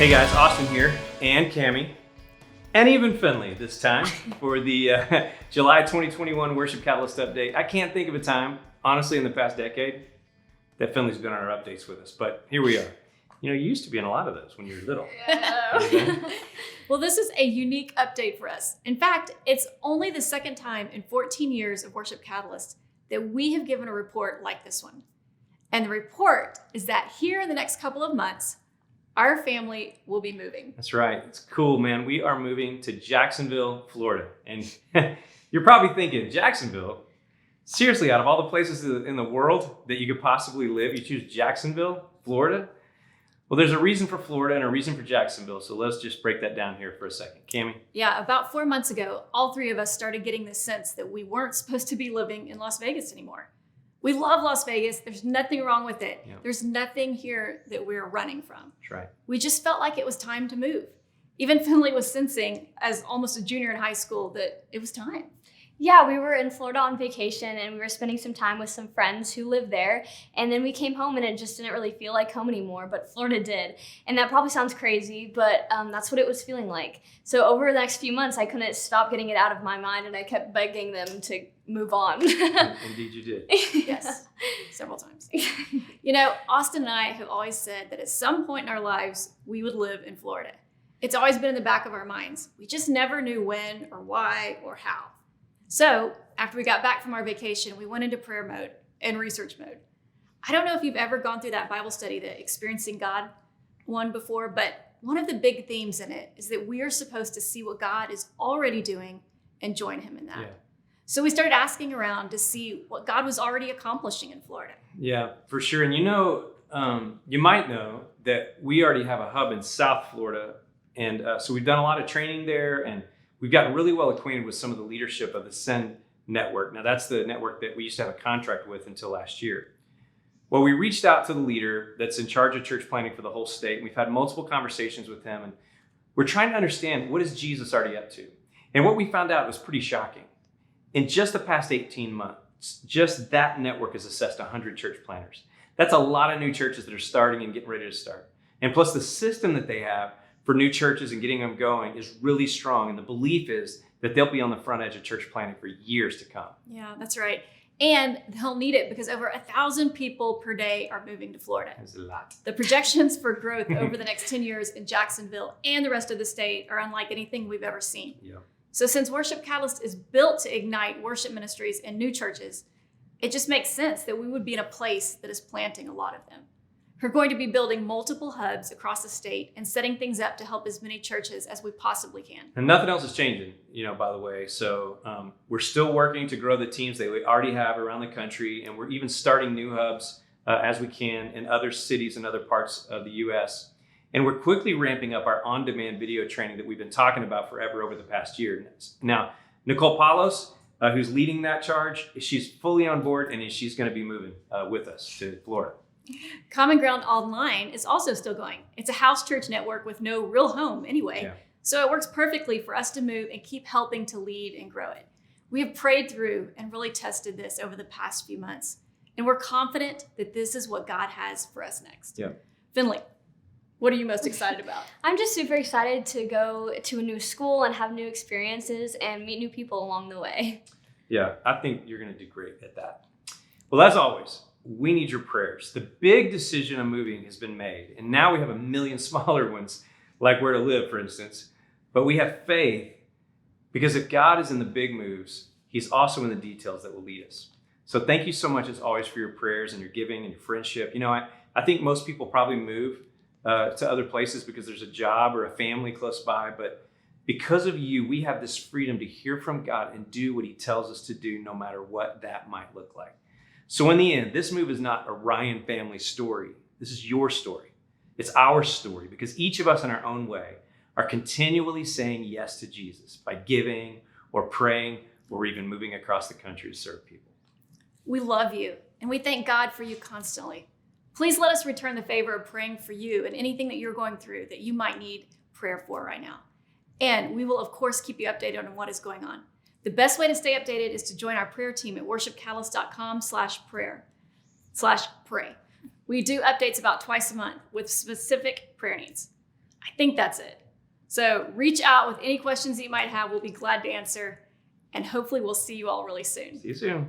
Hey guys, Austin here, and Cammie, and even Finley this time for the July 2021 Worship Catalyst update. I can't think of a time, honestly, in the past decade that Finley's been on our updates with us, but here we are. You know, you used to be in a lot of those when you were little. Well, this is a unique update for us. In fact, it's only the second time in 14 years of Worship Catalyst that we have given a report like this one. And the report is that here in the next couple of months, our family will be moving. That's right. It's cool, man. We are moving to Jacksonville, Florida. And you're probably thinking, Jacksonville? Seriously, out of all the places in the world that you could possibly live, you choose Jacksonville, Florida? Well, there's a reason for Florida and a reason for Jacksonville. So let's just break that down here for a second. Cammie? Yeah, about 4 months ago, all three of us started getting the sense that we weren't supposed to be living in Las Vegas anymore. We love Las Vegas. There's nothing wrong with it. Yeah. There's nothing here that we're running from. That's right. We just felt like it was time to move. Even Finley was sensing, as almost a junior in high school, that it was time. Yeah, we were in Florida on vacation and we were spending some time with some friends who live there. And then we came home and it just didn't really feel like home anymore, but Florida did. And that probably sounds crazy, but that's what it was feeling like. So over the next few months, I couldn't stop getting it out of my mind and I kept begging them to move on. Indeed you did. Yes, several times. You know, Austin and I have always said that at some point in our lives, we would live in Florida. It's always been in the back of our minds. We just never knew when or why or how. So after we got back from our vacation, we went into prayer mode and research mode. I don't know if you've ever gone through that Bible study, the Experiencing God one before, but one of the big themes in it is that we are supposed to see what God is already doing and join him in that. Yeah. So we started asking around to see what God was already accomplishing in Florida. Yeah, for sure. And you know, you might know that we already have a hub in South Florida. And so we've done a lot of training there and we've gotten really well acquainted with some of the leadership of the Send Network. Now that's the network that we used to have a contract with until last year. Well, we reached out to the leader that's in charge of church planning for the whole state. And we've had multiple conversations with him and we're trying to understand, what is Jesus already up to? And what we found out was pretty shocking. In just the past 18 months, just that network has assessed 100 church planners. That's a lot of new churches that are starting and getting ready to start. And plus the system that they have for new churches and getting them going is really strong. And the belief is that they'll be on the front edge of church planning for years to come. Yeah, that's right. And they'll need it because over 1,000 people per day are moving to Florida. That's a lot. The projections for growth over the next 10 years in Jacksonville and the rest of the state are unlike anything we've ever seen. Yeah. So since Worship Catalyst is built to ignite worship ministries and new churches, it just makes sense that we would be in a place that is planting a lot of them. We're going to be building multiple hubs across the state and setting things up to help as many churches as we possibly can. And nothing else is changing, you know, by the way. So we're still working to grow the teams that we already have around the country. And we're even starting new hubs as we can in other cities and other parts of the U.S. And we're quickly ramping up our on-demand video training that we've been talking about forever over the past year. Now, Nicole Palos, who's leading that charge, she's fully on board and she's going to be moving with us to Florida. Common Ground Online is also still going. It's a house church network with no real home anyway. Yeah. So it works perfectly for us to move and keep helping to lead and grow it. We have prayed through and really tested this over the past few months. And we're confident that this is what God has for us next. Yeah. Finley, what are you most excited about? I'm just super excited to go to a new school and have new experiences and meet new people along the way. Yeah, I think you're going to do great at that. Well, as always, we need your prayers. The big decision of moving has been made, and now we have a million smaller ones, like where to live, for instance. But we have faith because if God is in the big moves, he's also in the details that will lead us. So thank you so much, as always, for your prayers and your giving and your friendship. You know, I think most people probably move to other places because there's a job or a family close by, but because of you, we have this freedom to hear from God and do what he tells us to do, no matter what that might look like. So in the end, this move is not a Ryan family story. This is your story. It's our story because each of us in our own way are continually saying yes to Jesus by giving or praying or even moving across the country to serve people. We love you and we thank God for you constantly. Please let us return the favor of praying for you and anything that you're going through that you might need prayer for right now. And we will, of course, keep you updated on what is going on. The best way to stay updated is to join our prayer team at worshipcatalyst.com/pray. We do updates about twice a month with specific prayer needs. I think that's it. So reach out with any questions that you might have. We'll be glad to answer. And hopefully we'll see you all really soon. See you soon.